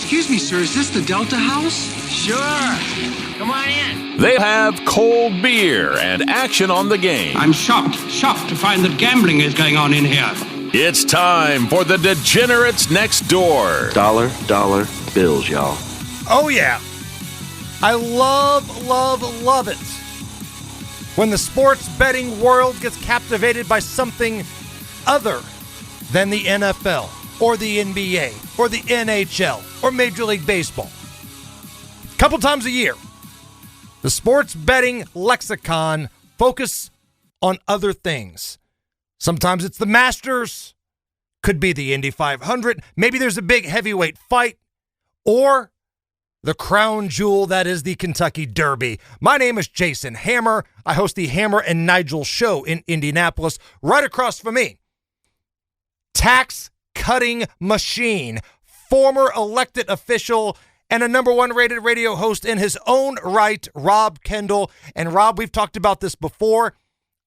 Excuse me, sir, is this the Delta House? Sure. Come on in. They have cold beer and action on the game. I'm shocked to find that gambling is going on in here. It's time for the Degenerates Next Door. Dollar bills, y'all. Oh, yeah. I love it when the sports betting world gets captivated by something other than the NFL or the NBA or the NHL or Major League Baseball. A couple times a year, the sports betting lexicon focus on other things. Sometimes it's the Masters, could be the Indy 500, maybe there's a big heavyweight fight, or the crown jewel that is the Kentucky Derby. My name is Jason Hammer. I host the Hammer and Nigel show in Indianapolis. Right across from me, tax-cutting machine, former elected official, and a number one rated radio host in his own right, Rob Kendall. And Rob, we've talked about this before.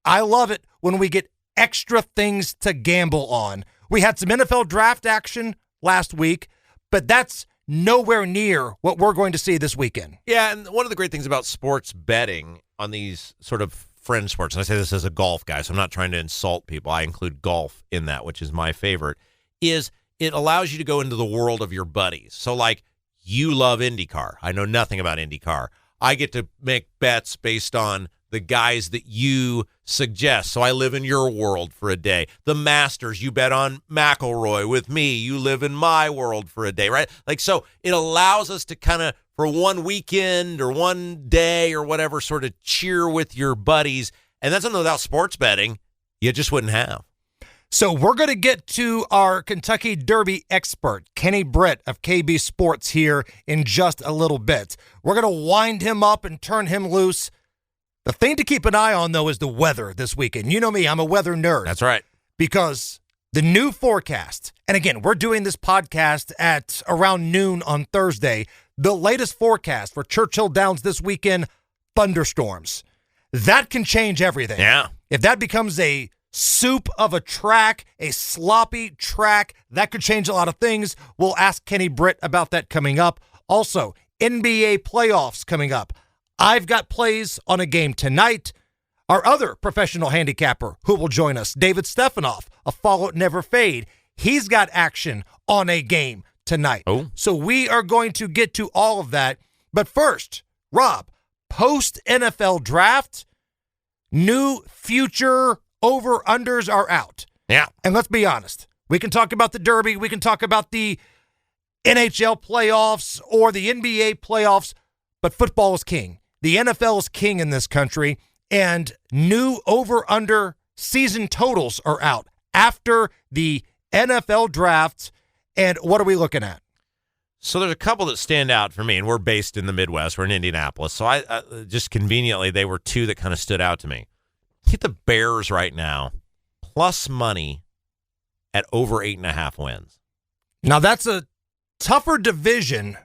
I love it when we get extra things to gamble on. We had some NFL draft action last week, but that's nowhere near what we're going to see this weekend. Yeah, and one of the great things about sports betting on these sort of fringe sports, and I say this as a golf guy, so I'm not trying to insult people. I include golf in that, which is my favorite, is it allows you to go into the world of your buddies. So, like, you love IndyCar. I know nothing about IndyCar. I get to make bets based on the guys that you suggest. So I live in your world for a day. The Masters, you bet on McIlroy with me. You live in my world for a day, right? Like, so it allows us to kind of, for one weekend or one day or whatever, sort of cheer with your buddies. And that's something without sports betting you just wouldn't have. So we're going to get to our Kentucky Derby expert, Kenny Britt of KB Sports, here in just a little bit. We're going to wind him up and turn him loose. The thing to keep an eye on, though, is the weather this weekend. You know me, I'm a weather nerd. That's right. Because the new forecast, and again, we're doing this podcast at around noon on Thursday, the latest forecast for Churchill Downs this weekend, thunderstorms. That can change everything. Yeah. If that becomes a soup of a track, a sloppy track, that could change a lot of things. We'll ask Kenny Britt about that coming up. Also, NBA playoffs coming up. I've got plays on a game tonight. Our other professional handicapper who will join us, David Stephanoff of Follow It Never Fade. He's got action on a game tonight. Oh. So we are going to get to all of that. But first, Rob, post-NFL draft, new future over-unders are out. Yeah. And let's be honest. We can talk about the Derby. We can talk about the NHL playoffs or the NBA playoffs, but football is king. The NFL is king in this country, and new over-under season totals are out after the NFL draft. And what are we looking at? So there's a couple that stand out for me, and we're based in the Midwest. We're in Indianapolis. So I just conveniently, they were two that kind of stood out to me. Get the Bears right now, plus money at over 8.5 wins. Now, that's a tougher division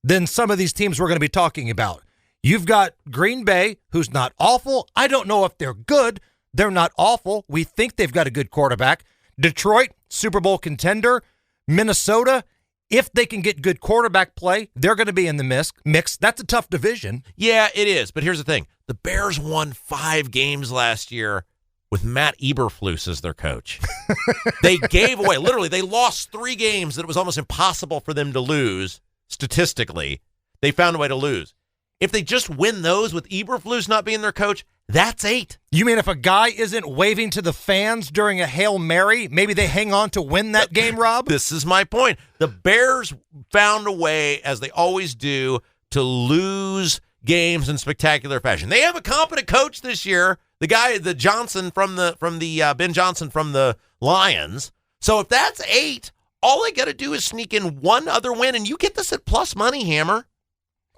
than some of these teams we're going to be talking about. You've got Green Bay, who's not awful. I don't know if they're good. They're not awful. We think they've got a good quarterback. Detroit, Super Bowl contender. Minnesota, if they can get good quarterback play, they're going to be in the mix. That's a tough division. Yeah, it is. But here's the thing. The Bears won 5 games last year with Matt Eberflus as their coach. They gave away, literally, they lost 3 games that it was almost impossible for them to lose statistically. They found a way to lose. If they just win those with Eberflus not being their coach, that's 8. You mean if a guy isn't waving to the fans during a Hail Mary, maybe they hang on to win that game, Rob? This is my point. The Bears found a way, as they always do, to lose games in spectacular fashion. They have a competent coach this year, the guy, the Johnson from the Ben Johnson from the Lions. So if that's 8, all they got to do is sneak in one other win, and you get this at plus money, Hammer.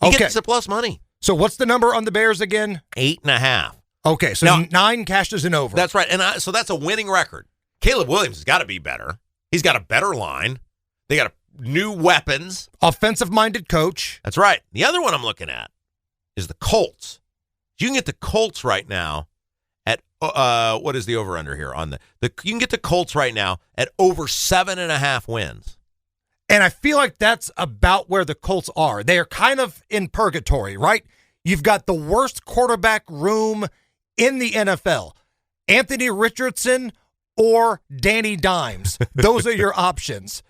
You get this at plus money. So what's the number on the Bears again? 8.5. Okay, so now, 9 cashes in over. That's right, and so that's a winning record. Caleb Williams has got to be better. He's got a better line. They got new weapons. Offensive-minded coach. That's right. The other one I'm looking at is the Colts. You can get the Colts right now at what is the over/under here on the you can get the Colts right now at over 7.5 wins. And I feel like that's about where the Colts are. They are kind of in purgatory, right? You've got the worst quarterback room in the NFL. Anthony Richardson or Danny Dimes. Those are your options.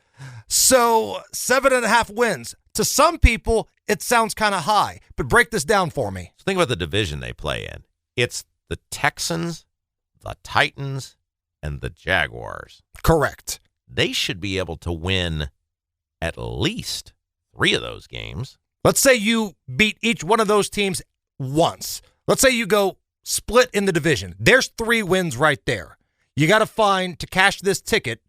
So 7.5 wins. To some people, it sounds kind of high, but break this down for me. So think about the division they play in. It's the Texans, the Titans, and the Jaguars. Correct. They should be able to win at least 3 of those games. Let's say you beat each one of those teams once. Let's say you go split in the division. There's 3 wins right there. You got to find, to cash this ticket,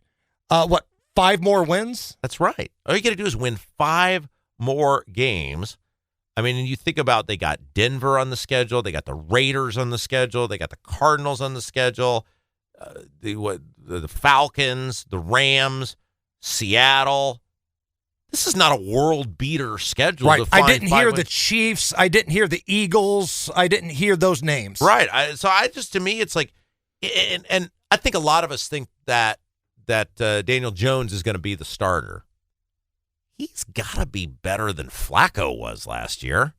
5 more wins? That's right. All you got to do is win 5 more games. I mean, and you think about, they got Denver on the schedule, they got the Raiders on the schedule, they got the Cardinals on the schedule, the Falcons, the Rams, Seattle. This is not a world beater schedule. Right. To find I didn't 5 hear wins. the Chiefs. I didn't hear the Eagles. I didn't hear those names. Right. To me, it's like, and I think a lot of us think that Daniel Jones is going to be the starter. He's got to be better than Flacco was last year.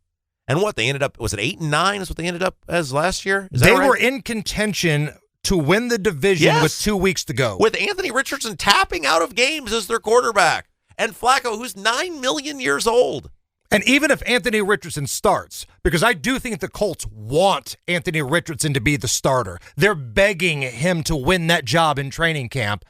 And what they ended up, was it 8-9 is what they ended up as last year? Is that They right? were in contention to win the division Yes. with 2 weeks to go. With Anthony Richardson tapping out of games as their quarterback. And Flacco, who's 9 million years old. And even if Anthony Richardson starts, because I do think the Colts want Anthony Richardson to be the starter. They're begging him to win that job in training camp.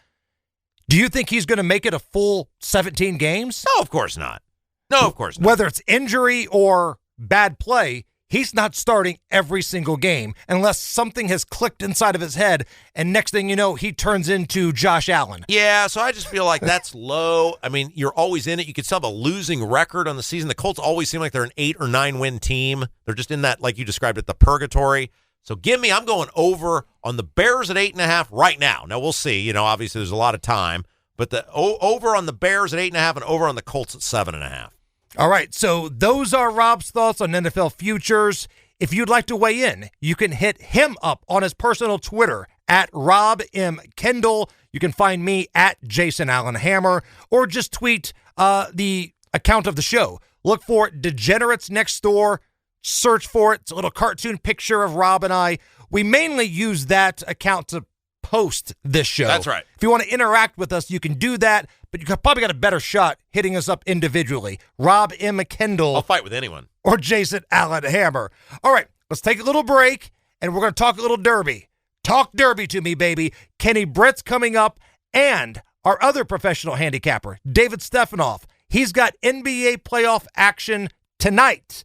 Do you think he's going to make it a full 17 games? No, of course not. No, of course not. Whether it's injury or bad play, he's not starting every single game unless something has clicked inside of his head, and next thing you know, he turns into Josh Allen. Yeah, so I just feel like that's low. I mean, you're always in it. You could still have a losing record on the season. The Colts always seem like they're an 8 or 9 win team. They're just in that, like you described it, the purgatory. So I'm going over on the Bears at 8.5 right now. Now we'll see. You know, obviously there's a lot of time, but the over on the Bears at 8.5 and over on the Colts at 7.5. All right, so those are Rob's thoughts on NFL futures. If you'd like to weigh in, you can hit him up on his personal Twitter at Rob M. Kendall. You can find me at Jason Allen Hammer, or just tweet the account of the show. Look for Degenerates Next Door. Search for it. It's a little cartoon picture of Rob and I. We mainly use that account to post this show. That's right. If you want to interact with us, you can do that, but you probably got a better shot hitting us up individually. Rob M. Kendall. I'll fight with anyone. Or Jason Allen Hammer. All right, let's take a little break, and we're going to talk a little Derby. Talk Derby to me, baby. Kenny Britt's coming up, and our other professional handicapper, David Stephanoff. He's got NBA playoff action tonight.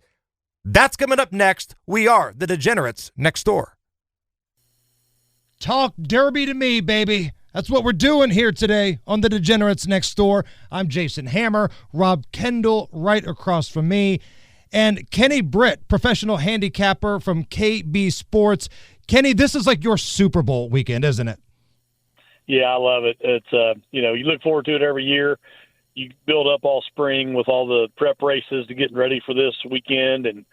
That's coming up next. We are the Degenerates Next Door. Talk Derby to me, baby. That's what we're doing here today on the Degenerates Next Door. I'm Jason Hammer, Rob Kendall right across from me, and Kenny Britt, professional handicapper from KB Sports. Kenny, this is like your Super Bowl weekend, isn't it? Yeah, I love it. It's you look forward to it every year. You build up all spring with all the prep races to getting ready for this weekend, and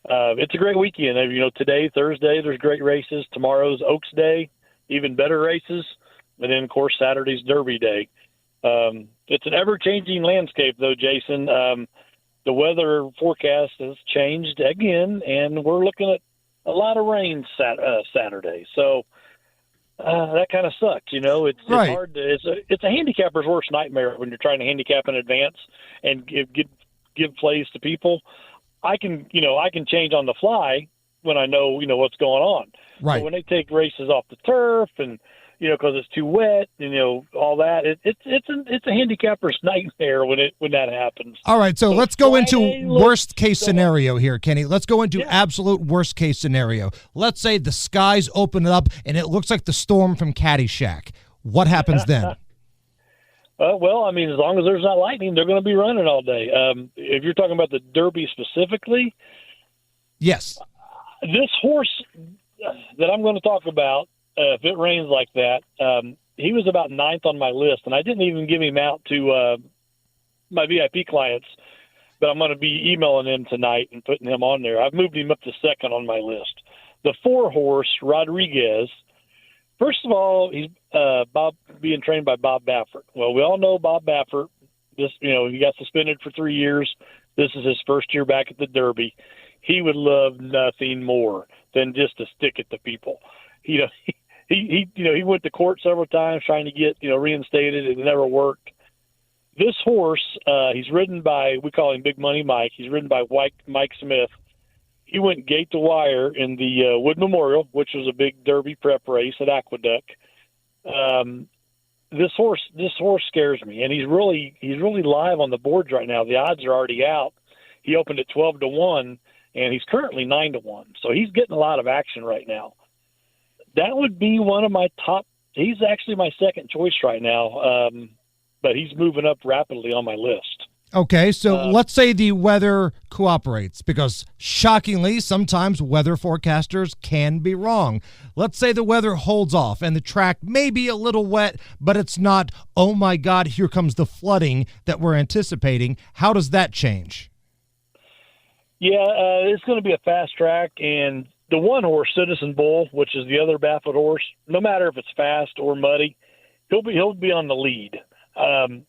it's a great weekend. Today, Thursday, there's great races. Tomorrow's Oaks Day, even better races, and then of course Saturday's Derby Day. It's an ever-changing landscape, though, Jason. The weather forecast has changed again, and we're looking at a lot of rain Saturday. So. That kind of sucks, It's Right. hard. It's a handicapper's worst nightmare when you're trying to handicap in advance and give plays to people. I can change on the fly when I know what's going on. Right. But when they take races off the turf and because it's too wet and all that, it's a handicapper's nightmare when that happens. All right, so let's go into Friday worst case scenario here, Kenny. Let's go into Yeah. absolute worst case scenario. Let's say the skies open up and it looks like the storm from Caddyshack. What happens then? As long as there's not lightning, they're going to be running all day. If you're talking about the Derby specifically, Yes. this horse that I'm going to talk about, if it rains like that, he was about 9th on my list, and I didn't even give him out to my VIP clients, but I'm going to be emailing him tonight and putting him on there. I've moved him up to 2nd on my list. The 4-horse, Rodriguez. First of all, he's being trained by Bob Baffert. Well, we all know Bob Baffert This, he got suspended for 3 years. This is his first year back at the Derby. He would love nothing more than just to stick it to people. He went to court several times trying to get, reinstated. It never worked. This horse, he's ridden by, we call him Big Money Mike. He's ridden by Mike Smith. He went gate to wire in the Wood Memorial, which was a big Derby prep race at Aqueduct. This horse scares me, and he's really live on the boards right now. The odds are already out. He opened at 12-1, and he's currently 9-1. So he's getting a lot of action right now. That would be one of my top. He's actually my second choice right now, but he's moving up rapidly on my list. Okay, so let's say the weather cooperates, because shockingly, sometimes weather forecasters can be wrong. Let's say the weather holds off and the track may be a little wet, but it's not, oh my God, here comes the flooding that we're anticipating. How does that change? Yeah, it's going to be a fast track, and the one horse, Citizen Bull, which is the other Baffert horse, no matter if it's fast or muddy, he'll be on the lead.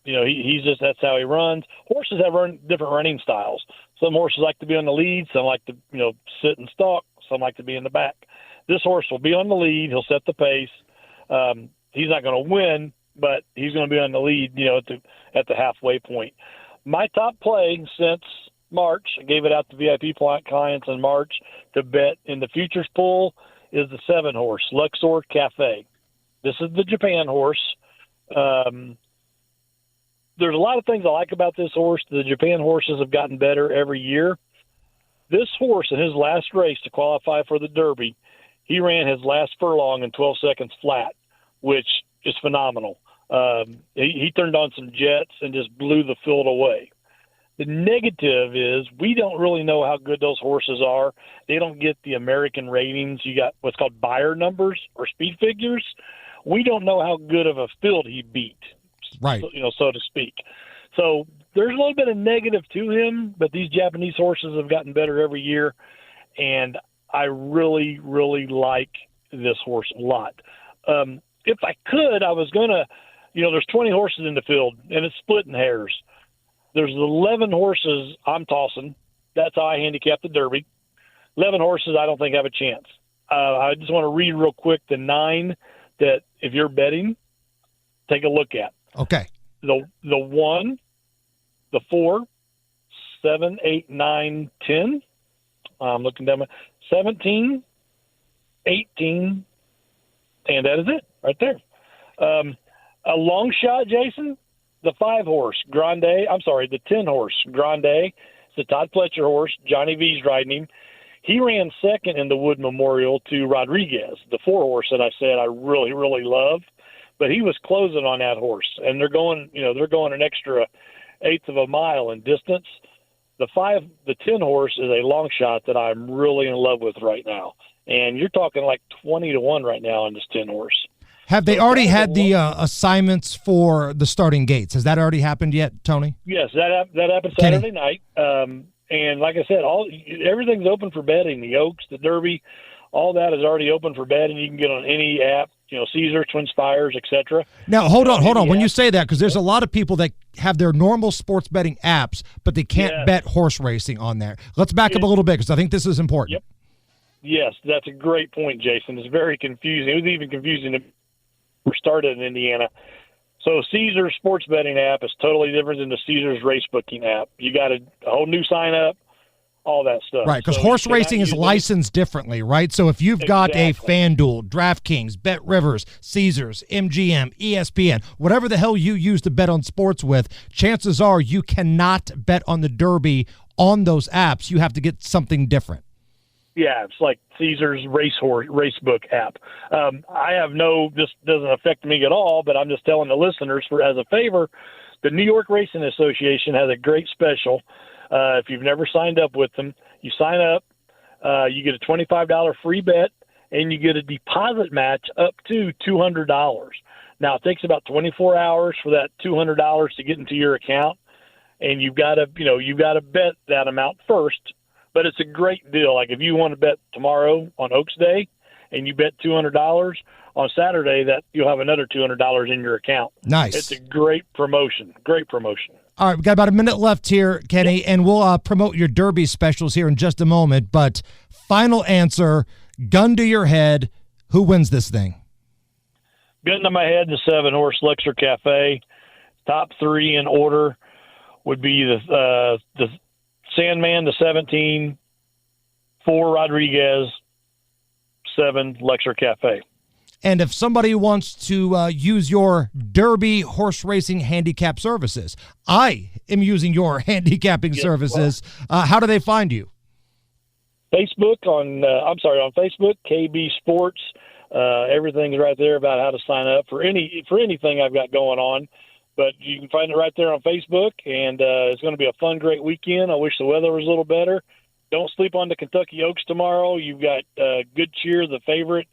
He's just, that's how he runs. Horses have different running styles. Some horses like to be on the lead. Some like to, sit and stalk. Some like to be in the back. This horse will be on the lead. He'll set the pace. He's not going to win, but he's going to be on the lead, at the halfway point. My top play since March, I gave it out to VIP clients in March to bet in the futures pool, is the 7 horse, Luxor Cafe. This is the Japan horse. There's a lot of things I like about this horse. The Japan horses have gotten better every year. This horse, in his last race to qualify for the Derby, he ran his last furlong in 12 seconds flat, which is phenomenal. He turned on some jets and just blew the field away. The negative is we don't really know how good those horses are. They don't get the American ratings. You got what's called buyer numbers or speed figures. We don't know how good of a field he beat. Right. So to speak. So there's a little bit of negative to him, but these Japanese horses have gotten better every year, and I really, really like this horse a lot. If I could, I was going to, there's 20 horses in the field, and it's splitting hairs. There's 11 horses I'm tossing. That's how I handicap the Derby. 11 horses I don't think have a chance. I just want to read real quick the 9 that, if you're betting, take a look at. Okay. The 1, the 4, 7, 8, 9, 10. I'm looking down 17, 18, and that is it right there. A long shot, Jason, the 5 horse, the 10 horse, Grande. It's the Todd Pletcher horse. Johnny V's riding him. He ran second in the Wood Memorial to Rodriguez, the 4 horse that I said I really, really love. But he was closing on that horse, and they're going an extra eighth of a mile in distance. The 10 horse is a long shot that I'm really in love with right now. And you're talking like 20-1 right now on this 10 horse. Have they already had the assignments for the starting gates? Has that already happened yet, Tony? Yes, that happened Saturday night. And like I said, everything's open for betting. The Oaks, the Derby, all that is already open for betting. You can get on any app, Caesar, Twin Spires, etc. Now, hold on. When you say that, because there's a lot of people that have their normal sports betting apps, but they can't bet horse racing on there. Let's back up a little bit, because I think this is important. Yep. Yes, that's a great point, Jason. It's very confusing. It was even confusing to we started in Indiana. So Caesar's sports betting app is totally different than the Caesar's race booking app. You got a whole new sign up, all that stuff. Right, because horse racing is licensed differently, right? So if you've got a FanDuel, DraftKings, Bet Rivers, Caesars, MGM, ESPN, whatever the hell you use to bet on sports with, chances are you cannot bet on the Derby on those apps. You have to get something different. Yeah, it's like Caesar's racebook app. This doesn't affect me at all, but I'm just telling the listeners, as a favor, the New York Racing Association has a great special. If you've never signed up with them, you sign up, you get a $25 free bet, and you get a deposit match up to $200. Now, it takes about 24 hours for that $200 to get into your account, and you've got to bet that amount first. But it's a great deal. Like if you want to bet tomorrow on Oaks Day and you bet $200, on Saturday that you'll have another $200 in your account. Nice. It's a great promotion. Great promotion. All right, we got about a minute left here, Kenny, and we'll promote your Derby specials here in just a moment. But final answer, gun to your head, who wins this thing? Gun to my head, the 7-horse Luxor Cafe. Top 3 in order would be the Sandman, the 17, 4 Rodriguez, 7 Luxor Cafe. And if somebody wants to use your Derby horse racing handicap services, I am using your handicapping services. How do they find you? On Facebook, KB Sports. Everything's right there about how to sign up for anything I've got going on. But you can find it right there on Facebook, and it's going to be a fun, great weekend. I wish the weather was a little better. Don't sleep on the Kentucky Oaks tomorrow. You've got Good Cheer, the favorite.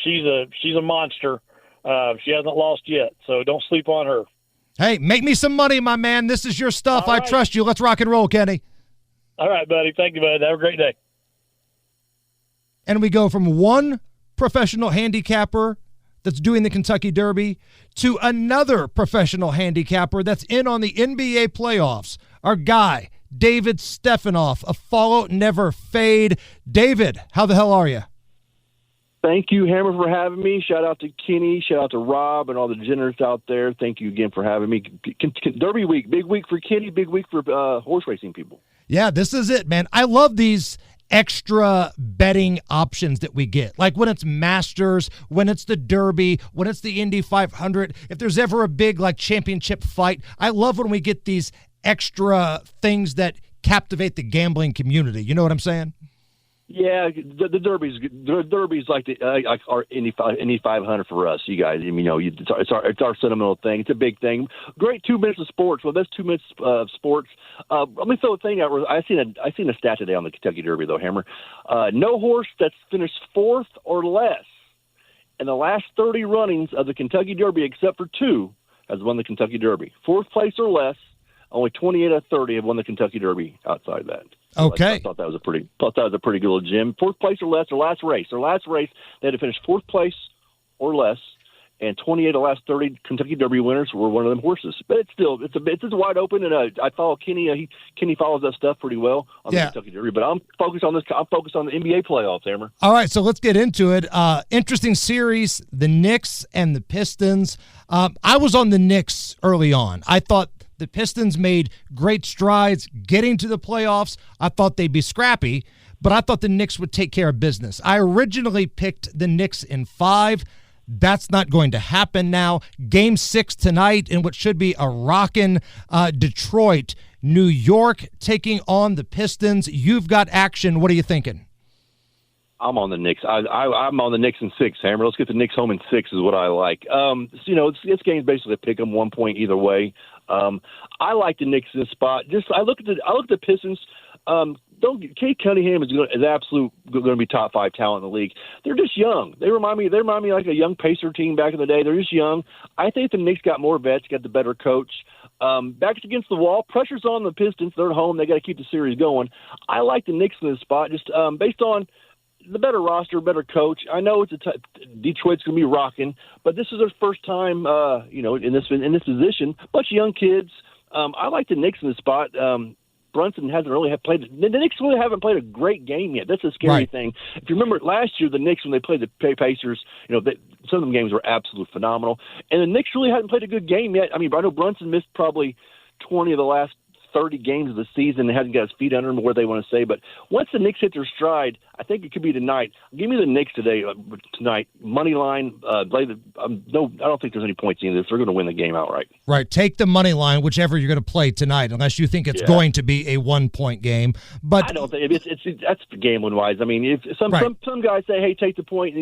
She's a monster. She hasn't lost yet, so don't sleep on her. Hey, make me some money, my man. This is your stuff. All right. I trust you. Let's rock and roll, Kenny. All right, buddy. Thank you, bud. Have a great day. And we go from one professional handicapper that's doing the Kentucky Derby to another professional handicapper that's in on the NBA playoffs. Our guy, David Stephanoff, a follow, never fade. David, how the hell are you? Thank you, Hammer, for having me. Shout out to Kenny. Shout out to Rob and all the degenerates out there. Thank you again for having me. Derby week, big week for Kenny, big week for horse racing people. Yeah, this is it, man. I love these extra betting options that we get. Like when it's Masters, when it's the Derby, when it's the Indy 500, if there's ever a big like championship fight. I love when we get these extra things that captivate the gambling community. You know what I'm saying? Yeah, the Derby's like our Indy 500 for us, you guys. It's our sentimental thing. It's a big thing. Great 2 minutes of sports. Well, that's 2 minutes of sports. Let me throw a thing out. I seen a stat today on the Kentucky Derby, though, Hammer. No horse that's finished 4th or less in the last 30 runnings of the Kentucky Derby, except for 2, has won the Kentucky Derby. 4th place or less. Only 28 out of 30 have won the Kentucky Derby outside that. So okay. I thought that was a pretty good little gem. 4th place or less, their last race. They had to finish 4th place or less, and 28 of the last 30 Kentucky Derby winners were one of them horses. But it's wide open, and I follow Kenny. Kenny follows that stuff pretty well on the Kentucky Derby. But I'm focused on this. I'm focused on the NBA playoffs, Hammer. All right, so let's get into it. Interesting series, the Knicks and the Pistons. I was on the Knicks early on. I thought the Pistons made great strides getting to the playoffs. I thought they'd be scrappy, but I thought the Knicks would take care of business. I originally picked the Knicks in 5. That's not going to happen now. Game 6 tonight in what should be a rockin' Detroit. New York taking on the Pistons. You've got action. What are you thinking? I'm on the Knicks. I'm on the Knicks in 6, Hammer. Let's get the Knicks home in 6 is what I like. This game's basically a pick 'em 1 point either way. I like the Knicks in this spot. I look at the Pistons. Kate Cunningham is absolute going to be top 5 talent in the league. They're just young. They remind me like a young Pacer team back in the day. They're just young. I think the Knicks got more vets, got the better coach. Backs against the wall. Pressure's on the Pistons. They're at home. They got to keep the series going. I like the Knicks in this spot just based on the better roster, better coach. I know Detroit's going to be rocking, but this is their first time, in this position. Bunch of young kids. I like the Knicks in this spot. Brunson hasn't really played. The Knicks really haven't played a great game yet. That's a scary thing. If you remember last year, the Knicks when they played the Pacers, some of them games were absolutely phenomenal, and the Knicks really hadn't played a good game yet. I mean, I know Brunson missed probably 20 of the last 30 games of the season and hasn't got his feet under him, where they want to say. But once the Knicks hit their stride, I think it could be tonight. Give me the Knicks tonight. Money line. I don't think there's any points in this. They're going to win the game outright. Right. Take the money line, whichever you're going to play tonight, unless you think it's going to be a 1-point game. But I don't think that's gambling wise. I mean, if some guys say, "Hey, take the point,"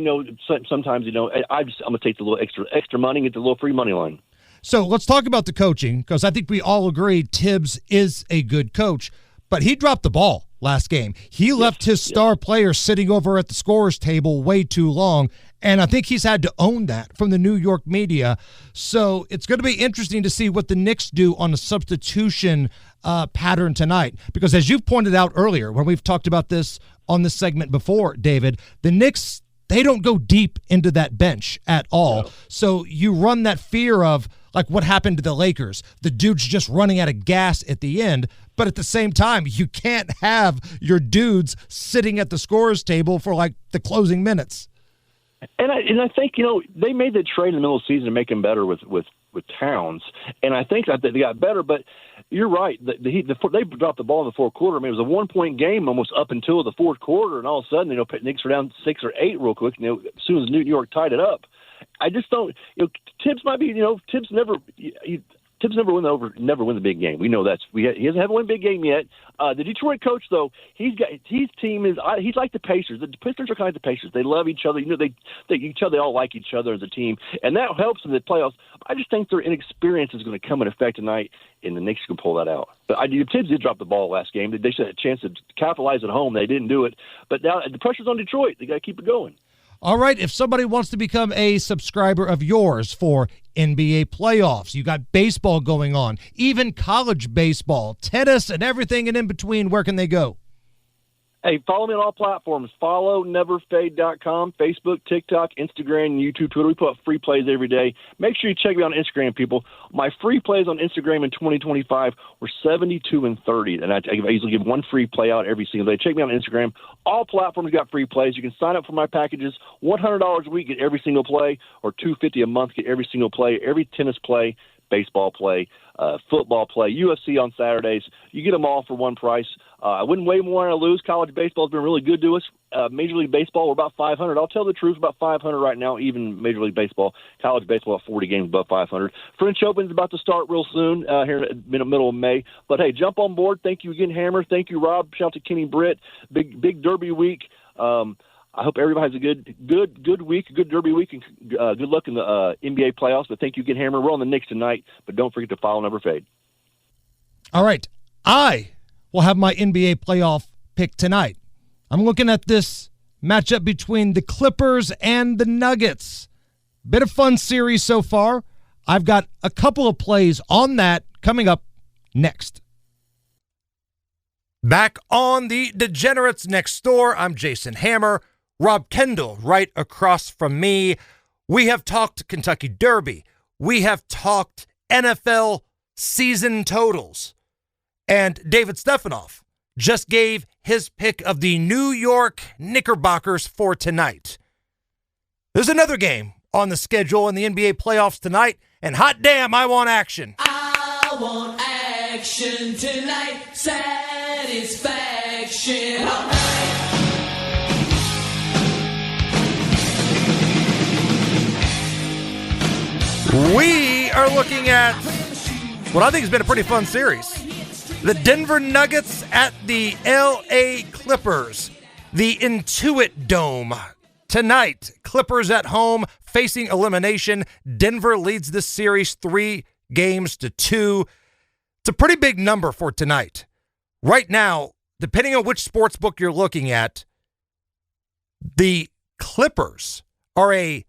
sometimes I'm going to take the little extra money and get the little free money line. So let's talk about the coaching, because I think we all agree Tibbs is a good coach, but he dropped the ball last game. He left his star player sitting over at the scorer's table way too long, and I think he's had to own that from the New York media. So it's going to be interesting to see what the Knicks do on a substitution pattern tonight, because as you've pointed out earlier when we've talked about this on this segment before, David, the Knicks they don't go deep into that bench at all. No. So you run that fear of, like what happened to the Lakers, the dudes just running out of gas at the end. But at the same time, you can't have your dudes sitting at the scorer's table for like the closing minutes. And I think, they made the trade in the middle of the season to make him better with Towns. And I think that they got better, but you're right. They dropped the ball in the fourth quarter. I mean, it was a 1-point game almost up until the fourth quarter, and all of a sudden, Knicks were down 6 or 8 real quick. As soon as New York tied it up, I just don't. Tibbs might be. Tibbs never win the big game. We know that. He hasn't had one big game yet. The Detroit coach, though, his team is. He's like the Pacers. The Pistons are kind of the Pacers. They love each other. They all like each other as a team, and that helps in the playoffs. I just think their inexperience is going to come into effect tonight, and the Knicks can pull that out. But Tibbs did drop the ball last game. They should have a chance to capitalize at home. They didn't do it. But now the pressure's on Detroit. They got to keep it going. All right, if somebody wants to become a subscriber of yours for NBA playoffs, you got baseball going on, even college baseball, tennis, and everything in between, where can they go? Hey, follow me on all platforms. Follow neverfade.com, Facebook, TikTok, Instagram, YouTube, Twitter. We put up free plays every day. Make sure you check me out on Instagram, people. My free plays on Instagram in 2025 were 72 and 30, and I usually give one free play out every single day. Check me out on Instagram. All platforms got free plays. You can sign up for my packages. $100 a week, get every single play, or $250 a month, get every single play, every tennis play, baseball play, football play, UFC on Saturdays. You get them all for one price. I wouldn't weigh more than I lose. College baseball has been really good to us. Major League Baseball, we're about 500. I'll tell the truth, about 500 right now, even Major League Baseball. College baseball, about 40 games above 500. French Open's about to start real soon here in the middle of May. But, hey, jump on board. Thank you again, Hammer. Thank you, Rob. Shout out to Kenny Britt. Big Derby week. I hope everybody has a good week, a good Derby week, and good luck in the NBA playoffs. But thank you again, Hammer. We're on the Knicks tonight, but don't forget to follow Never Fade. All right. I will have my NBA playoff pick tonight. I'm looking at this matchup between the Clippers and the Nuggets. Bit of fun series so far. I've got a couple of plays on that coming up next. Back on the Degenerates Next Door, I'm Jason Hammer. Rob Kendall right across from me. We have talked Kentucky Derby. We have talked NFL season totals. And David Stephanoff just gave his pick of the New York Knickerbockers for tonight. There's another game on the schedule in the NBA playoffs tonight, and hot damn, I want action. I want action tonight, satisfaction all night. We are looking at what I think has been a pretty fun series. The Denver Nuggets at the LA Clippers. The Intuit Dome. Tonight, Clippers at home facing elimination. Denver leads this series 3-2. It's a pretty big number for tonight. Right now, depending on which sports book you're looking at, the Clippers are a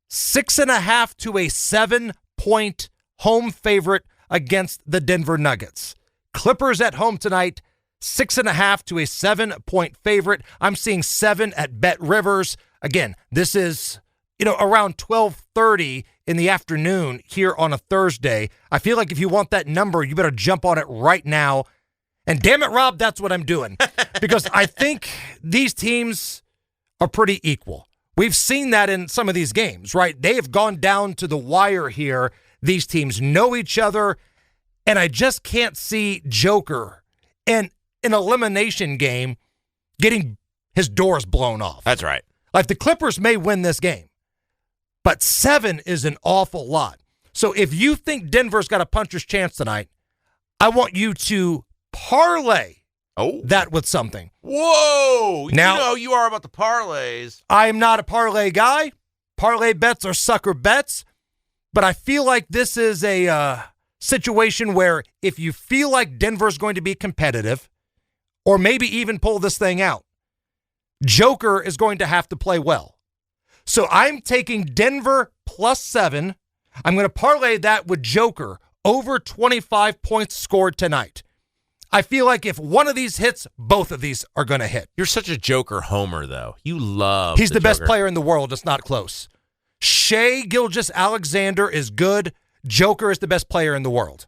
6.5 to a 7-point home favorite against the Denver Nuggets. Clippers at home tonight, 6.5 to a 7-point favorite. I'm seeing 7 at Bet Rivers. Again, this is, around 12:30 in the afternoon here on a Thursday. I feel like if you want that number, you better jump on it right now. And damn it, Rob, that's what I'm doing. Because I think these teams are pretty equal. We've seen that in some of these games, right? They have gone down to the wire here. These teams know each other, and I just can't see Joker in an elimination game getting his doors blown off. That's right. Like, the Clippers may win this game, but 7 is an awful lot. So if you think Denver's got a puncher's chance tonight, I want you to parlay that with something. Whoa! Now, you are about the parlays. I am not a parlay guy. Parlay bets are sucker bets. But I feel like this is a situation where if you feel like Denver's going to be competitive, or maybe even pull this thing out, Joker is going to have to play well. So I'm taking Denver plus 7. I'm going to parlay that with Joker over 25 points scored tonight. I feel like if one of these hits, both of these are going to hit. You're such a Joker homer, though. You love He's the best Joker. player in the world. It's not close. Shea Gilgeous-Alexander is good. Joker is the best player in the world.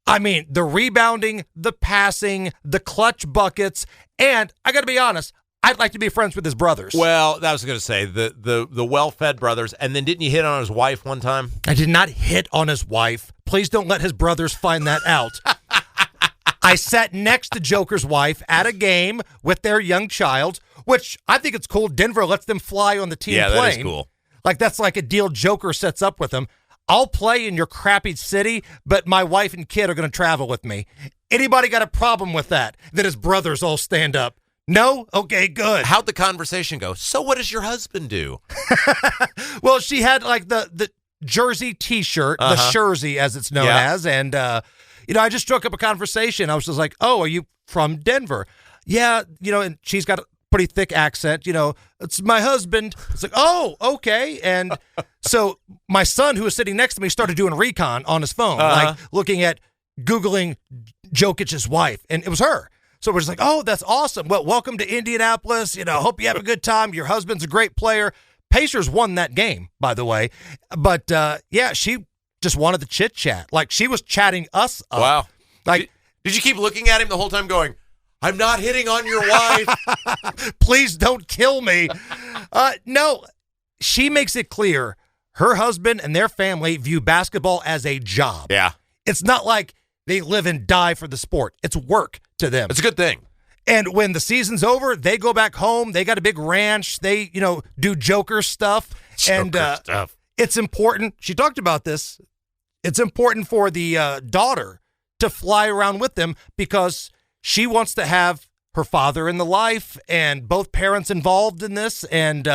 I mean, the rebounding, the passing, the clutch buckets, and I got to be honest, I'd like to be friends with his brothers. Well, that was going to say, the well-fed brothers, and then didn't you hit on his wife one time? I did not hit on his wife. Please don't let his brothers find that out. I sat next to Joker's wife at a game with their young child, which I think it's cool. Denver lets them fly on the team plane. Yeah, that is cool. Like, that's like a deal Joker sets up with them. I'll play in your crappy city, but my wife and kid are going to travel with me. Anybody got a problem with that? That his brothers all stand up? No? Okay, good. How'd the conversation go? So what does your husband do? Well, she had like the jersey T-shirt, the jersey as it's known as, and I just struck up a conversation. I was just like, "Oh, are you from Denver?" Yeah, and she's got a pretty thick accent. It's my husband. It's like, "Oh, okay." And so my son, who was sitting next to me, started doing recon on his phone, like looking at Googling Jokic's wife, and it was her. So we're just like, "Oh, that's awesome. Well, welcome to Indianapolis. Hope you have a good time. Your husband's a great player." Pacers won that game, by the way. But, she just wanted the chit-chat. Like, she was chatting us up. Wow. Like, did you keep looking at him the whole time going, I'm not hitting on your wife? Please don't kill me. No, she makes it clear her husband and their family view basketball as a job. Yeah. It's not like they live and die for the sport. It's work to them. It's a good thing. And when the season's over, they go back home. They got a big ranch. They, do Joker stuff. Stuff. It's important. She talked about this. It's important for the daughter to fly around with them because she wants to have her father in the life and both parents involved in this. And,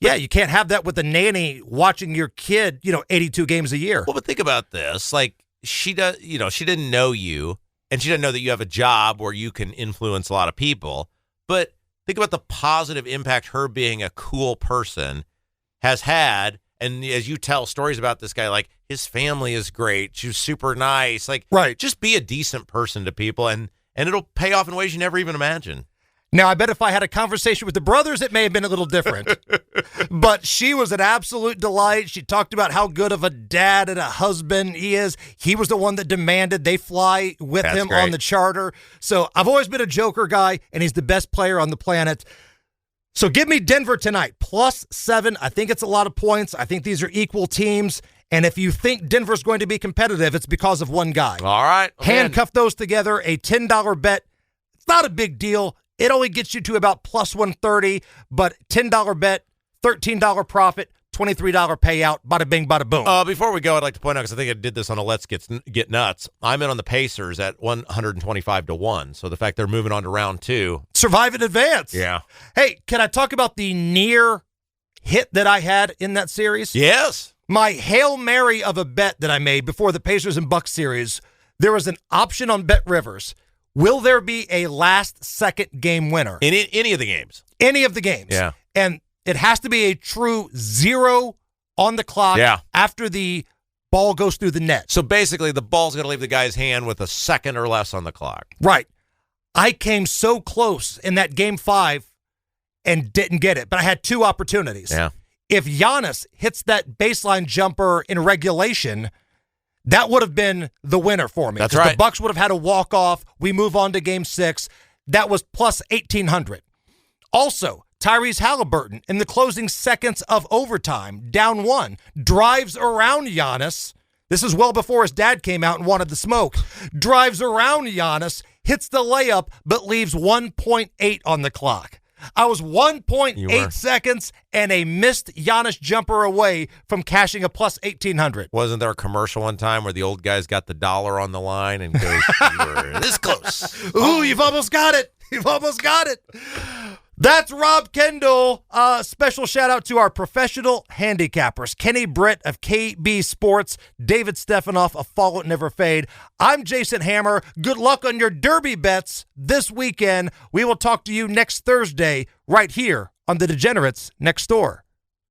you can't have that with a nanny watching your kid, 82 games a year. Well, but think about this. Like, she does, she didn't know you. And she doesn't know that you have a job where you can influence a lot of people. But think about the positive impact her being a cool person has had. And as you tell stories about this guy, like, his family is great. She was super nice. Like, right. Just be a decent person to people, and it'll pay off in ways you never even imagine. Now, I bet if I had a conversation with the brothers, it may have been a little different. But she was an absolute delight. She talked about how good of a dad and a husband he is. He was the one that demanded they fly with That's him great. on the charter. So I've always been a Joker guy, and he's the best player on the planet. So give me Denver tonight, +7. I think it's a lot of points. I think these are equal teams. And if you think Denver's going to be competitive, it's because of one guy. All right. Handcuff those together, a $10 bet. It's not a big deal. It only gets you to about +130, but $10 bet, $13 profit, $23 payout, bada bing, bada boom. Before we go, I'd like to point out, because I think I did this on a Let's Get Nuts, I'm in on the Pacers at 125-1. So the fact they're moving on to round 2. Survive in advance. Yeah. Hey, can I talk about the near hit that I had in that series? Yes. My Hail Mary of a bet that I made before the Pacers and Bucks series, there was an option on Bet Rivers. Will there be a last-second game winner? In any of the games. Any of the games. Yeah. And it has to be a true 0 on the clock after the ball goes through the net. So basically, the ball's going to leave the guy's hand with a second or less on the clock. Right. I came so close in that Game 5 and didn't get it, but I had 2 opportunities. Yeah. If Giannis hits that baseline jumper in regulation, that would have been the winner for me. That's right. The Bucks would have had a walk-off. We move on to Game 6. That was +1,800. Also, Tyrese Halliburton, in the closing seconds of overtime, down 1, drives around Giannis. This is well before his dad came out and wanted the smoke. Drives around Giannis, hits the layup, but leaves 1.8 on the clock. I was 1.8 seconds and a missed Giannis jumper away from cashing a +1,800. Wasn't there a commercial one time where the old guy's got the dollar on the line and goes, you were this close? Ooh, you've almost got it. You've almost got it. That's Rob Kendall. Special shout out to our professional handicappers, Kenny Britt of KB Sports, David Stephanoff of Follow It Never Fade. I'm Jason Hammer. Good luck on your Derby bets this weekend. We will talk to you next Thursday right here on the Degenerates Next Door.